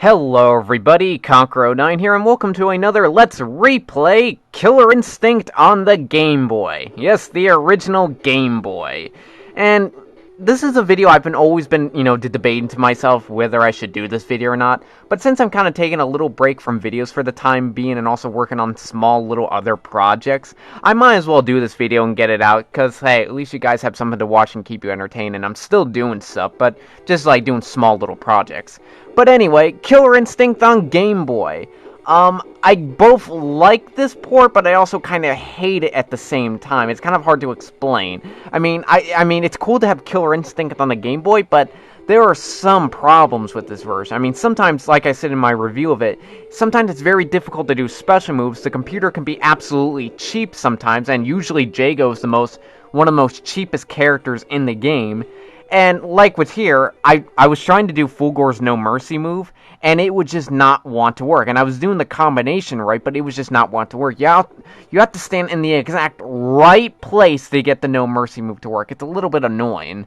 Hello everybody, Conqueror09 here, and welcome to another Let's Replay Killer Instinct on the Game Boy. Yes, the original Game Boy. And this is a video I've always been, debating to myself whether I should do this video or not. But since I'm kind of taking a little break from videos for the time being and also working on small little other projects, I might as well do this video and get it out, because hey, at least you guys have something to watch and keep you entertained, and I'm still doing stuff, but just like doing small little projects. But anyway, Killer Instinct on Game Boy. I both like this port, but I also kind of hate it at the same time. It's kind of hard to explain. I mean, it's cool to have Killer Instinct on the Game Boy, but there are some problems with this version. I mean, sometimes, like I said in my review of it, sometimes it's very difficult to do special moves. The computer can be absolutely cheap sometimes, and usually Jago is one of the most cheapest characters in the game. And like with here, I was trying to do Fulgor's No Mercy move, and it would just not want to work. And I was doing the combination right, but it was just not want to work. You have to stand in the exact right place to get the No Mercy move to work. It's a little bit annoying.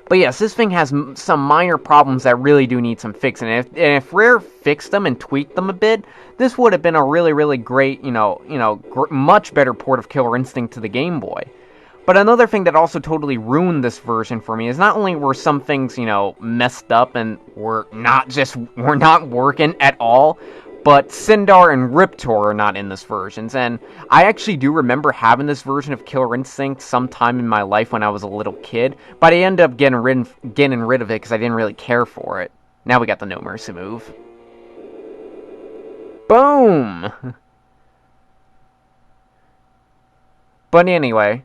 But yes, this thing has some minor problems that really do need some fixing. And if Rare fixed them and tweaked them a bit, this would have been a really, really great, much better port of Killer Instinct to the Game Boy. But another thing that also totally ruined this version for me is not only were some things, messed up and were not working at all, but Sindar and Riptor are not in this version. And I actually do remember having this version of Killer Instinct sometime in my life when I was a little kid, but I ended up getting rid of it because I didn't really care for it. Now we got the No Mercy move. Boom! But anyway,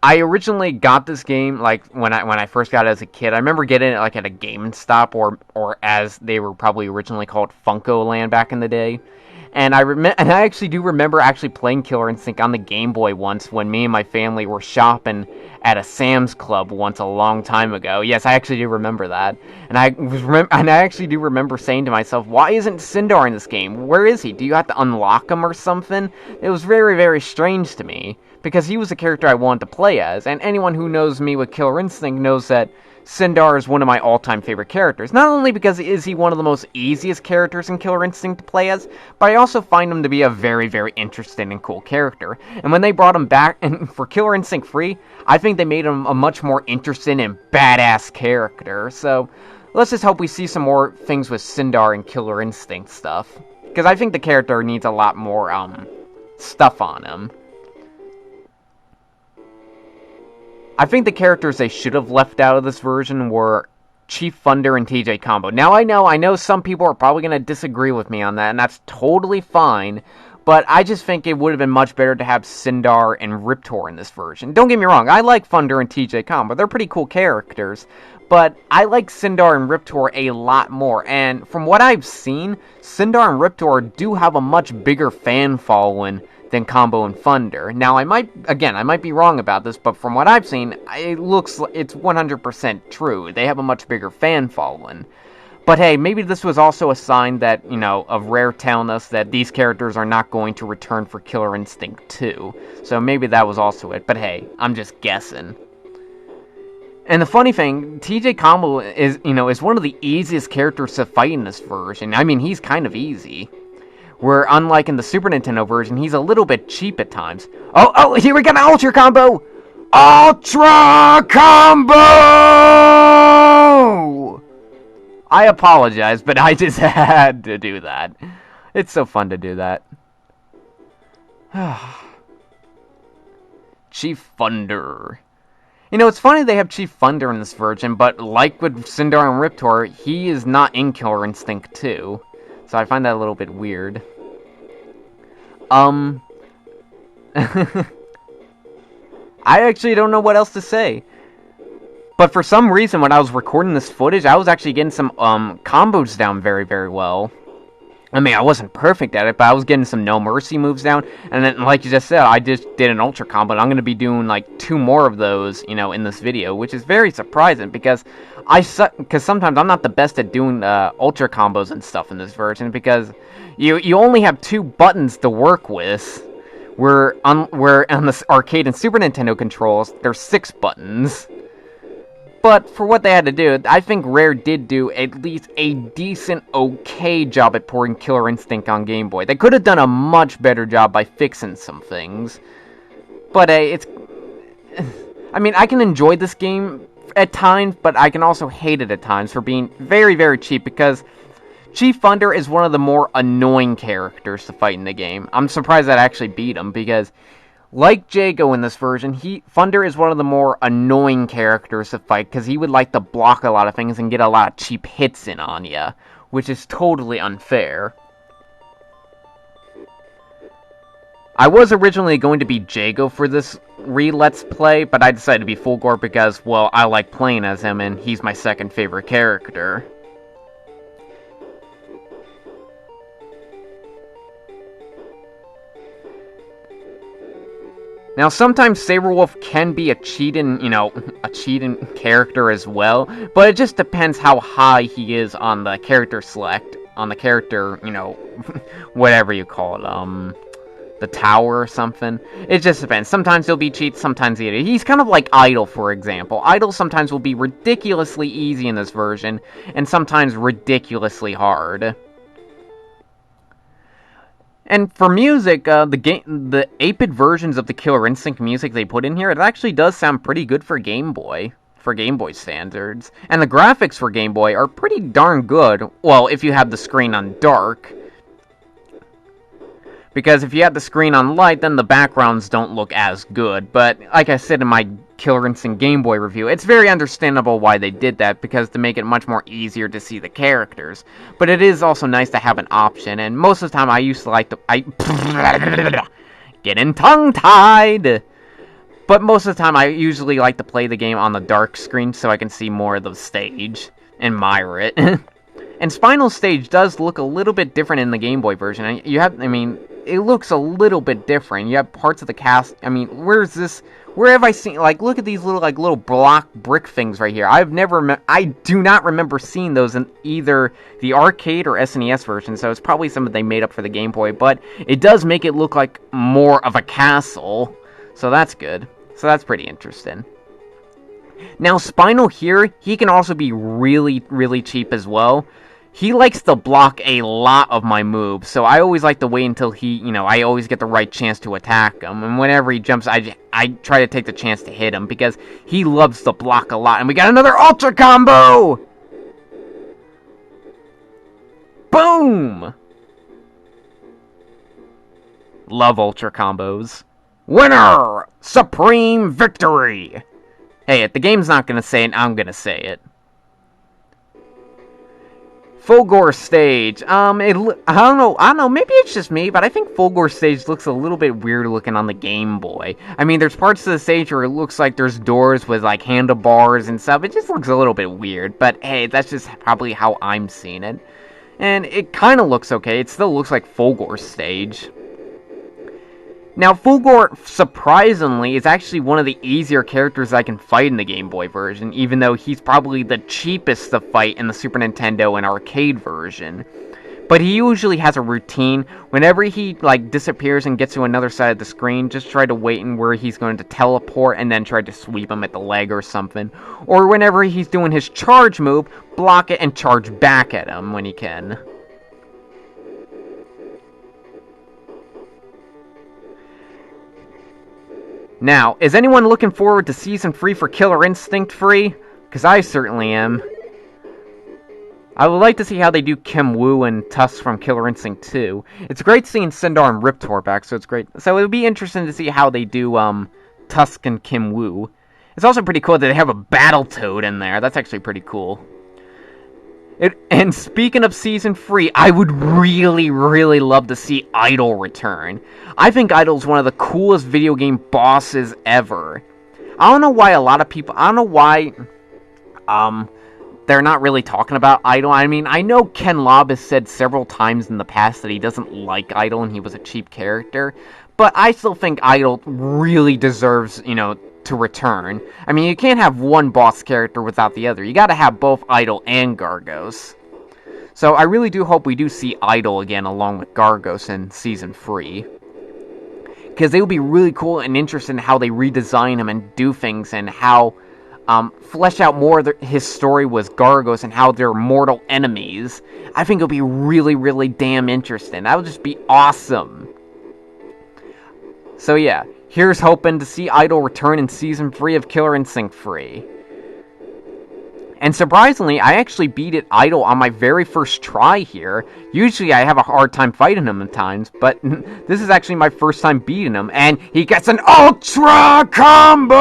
I originally got this game, like, when I first got it as a kid. I remember getting it, like, at a GameStop, or as they were probably originally called, Funko Land back in the day. And I actually do remember actually playing Killer Instinct on the Game Boy once when me and my family were shopping at a Sam's Club once a long time ago. Yes, I actually do remember that. And I actually do remember saying to myself, why isn't Sindar in this game? Where is he? Do you have to unlock him or something? It was very, very strange to me, because he was a character I wanted to play as, and anyone who knows me with Killer Instinct knows that Sindar is one of my all-time favorite characters. Not only because is he one of the most easiest characters in Killer Instinct to play as, but I also find him to be a very, very interesting and cool character. And when they brought him back and for Killer Instinct Free, I think they made him a much more interesting and badass character. So let's just hope we see some more things with Sindar and Killer Instinct stuff, because I think the character needs a lot more stuff on him. I think the characters they should have left out of this version were Chief Thunder and TJ Combo. Now, I know some people are probably going to disagree with me on that, and that's totally fine, but I just think it would have been much better to have Sindar and Riptor in this version. Don't get me wrong, I like Thunder and TJ Combo. They're pretty cool characters, but I like Sindar and Riptor a lot more, and from what I've seen, Sindar and Riptor do have a much bigger fan following than Combo and Thunder. Now, I might be wrong about this, but from what I've seen, it looks like it's 100% true. They have a much bigger fan following. But hey, maybe this was also a sign that, of Rare telling us that these characters are not going to return for Killer Instinct 2. So maybe that was also it, but hey, I'm just guessing. And the funny thing, TJ Combo is one of the easiest characters to fight in this version. I mean, he's kind of easy. Where, unlike in the Super Nintendo version, he's a little bit cheap at times. Oh, here we got an Ultra Combo! Ultra Combo! I apologize, but I just had to do that. It's so fun to do that. Chief Thunder. It's funny they have Chief Thunder in this version, but like with Sindar and Riptor, he is not in Killer Instinct 2. So I find that a little bit weird. I actually don't know what else to say. But for some reason, when I was recording this footage, I was actually getting some combos down very, very well. I mean, I wasn't perfect at it, but I was getting some No Mercy moves down. And then, like you just said, I just did an Ultra Combo, and I'm going to be doing, like, 2 more of those, in this video, which is very surprising, because sometimes I'm not the best at doing Ultra Combos and stuff in this version, because you only have 2 buttons to work with, where on the arcade and Super Nintendo controls, there's 6 buttons. But for what they had to do, I think Rare did do at least a decent, okay job at porting Killer Instinct on Game Boy. They could have done a much better job by fixing some things. But it's... I mean, I can enjoy this game at times, but I can also hate it at times for being very, very cheap, because Chief Thunder is one of the more annoying characters to fight in the game. I'm surprised that I actually beat him, because like Jago in this version, Thunder is one of the more annoying characters to fight, because he would like to block a lot of things and get a lot of cheap hits in on ya, which is totally unfair. I was originally going to be Jago for this Let's Play, but I decided to be Fulgore because, well, I like playing as him, and he's my second favorite character. Now, sometimes Saberwolf can be a cheating character as well, but it just depends how high he is on the character select, on the character, whatever you call it, the tower or something. It just depends. Sometimes he'll be cheap, sometimes he's kind of like Idol, for example. Idol sometimes will be ridiculously easy in this version, and sometimes ridiculously hard. And for music, the 8-bit versions of the Killer Instinct music they put in here, it actually does sound pretty good for Game Boy standards. And the graphics for Game Boy are pretty darn good, well, if you have the screen on dark. Because if you have the screen on light, then the backgrounds don't look as good. But, like I said in my Killer Instinct Game Boy review, it's very understandable why they did that, because to make it much more easier to see the characters. But it is also nice to have an option, and most of the time I used to like to... getting tongue-tied! But most of the time I usually like to play the game on the dark screen so I can see more of the stage and admire it. And Spinal Stage does look a little bit different in the Game Boy version. It looks a little bit different. You have parts of the cast. Where have I seen, look at these little block brick things right here. I do not remember seeing those in either the arcade or SNES version, so it's probably something they made up for the Game Boy, but it does make it look like more of a castle, so that's good. So that's pretty interesting. Now, Spinal here, he can also be really, really cheap as well. He likes to block a lot of my moves, so I always like to wait until I always get the right chance to attack him. And whenever he jumps, I try to take the chance to hit him, because he loves to block a lot. And we got another Ultra Combo! Boom! Love Ultra Combos. Winner! Supreme victory! Hey, if the game's not gonna say it, I'm gonna say it. Fulgore Stage. I don't know, maybe it's just me, but I think Fulgore Stage looks a little bit weird looking on the Game Boy. There's parts of the stage where it looks like there's doors with, handlebars and stuff. It just looks a little bit weird, but hey, that's just probably how I'm seeing it. And it kind of looks okay. It still looks like Fulgore Stage. Now, Fulgore, surprisingly, is actually one of the easier characters I can fight in the Game Boy version, even though he's probably the cheapest to fight in the Super Nintendo and arcade version. But he usually has a routine. Whenever he, disappears and gets to another side of the screen, just try to wait in where he's going to teleport and then try to sweep him at the leg or something. Or whenever he's doing his charge move, block it and charge back at him when he can. Now, is anyone looking forward to Season 3 for Killer Instinct 3? Because I certainly am. I would like to see how they do Kim Woo and Tusk from Killer Instinct 2. It's great seeing Sindar and Riptor back, so it's great. So it would be interesting to see how they do Tusk and Kim Woo. It's also pretty cool that they have a Battletoad in there. That's actually pretty cool. And speaking of Season 3, I would really, really love to see Idol return. I think Idol's one of the coolest video game bosses ever. I don't know why they're not really talking about Idol. I know Ken Lobb has said several times in the past that he doesn't like Idol and he was a cheap character, but I still think Idol really deserves, to return. You can't have one boss character without the other. You gotta have both Idol and Gargos. So I really do hope we do see Idol again along with Gargos in Season 3. Because they would be really cool and interesting in how they redesign him and do things, and how flesh out more his story with Gargos and how they're mortal enemies, I think it'll be really, really damn interesting. That would just be awesome. So yeah, here's hoping to see Idol return in Season 3 of Killer Instinct 3. And surprisingly, I actually beat Idol on my very first try here. Usually I have a hard time fighting him at times, but this is actually my first time beating him, and he gets an Ultra Combo!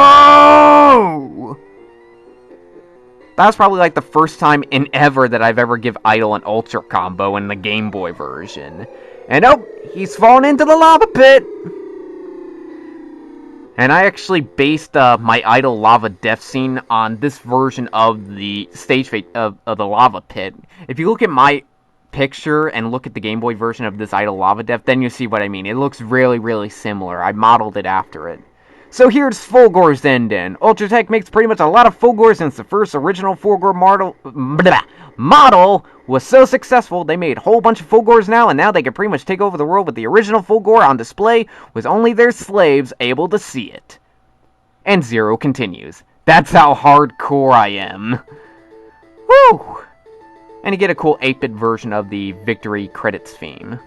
That was probably like the first time in ever that I've ever give Idol an Ultra Combo in the Game Boy version. And oh, he's fallen into the lava pit! And I actually based my Idol lava death scene on this version of the stage fate of the lava pit. If you look at my picture and look at the Game Boy version of this Idol lava death, then you see what I mean. It looks really, really similar. I modeled it after it. So here's Fulgore's ending. Ultratech makes pretty much a lot of Fulgore since the first original Fulgore model was so successful, they made a whole bunch of Fulgores now, and now they can pretty much take over the world with the original Fulgore on display, with only their slaves able to see it. And Zero continues. That's how hardcore I am. Woo! And you get a cool 8-bit version of the victory credits theme.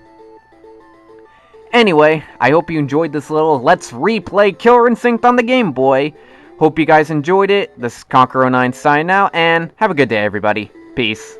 Anyway, I hope you enjoyed this little Let's Replay Killer Instinct on the Game Boy. Hope you guys enjoyed it. This is Conqueror09 signing out, and have a good day, everybody. Peace.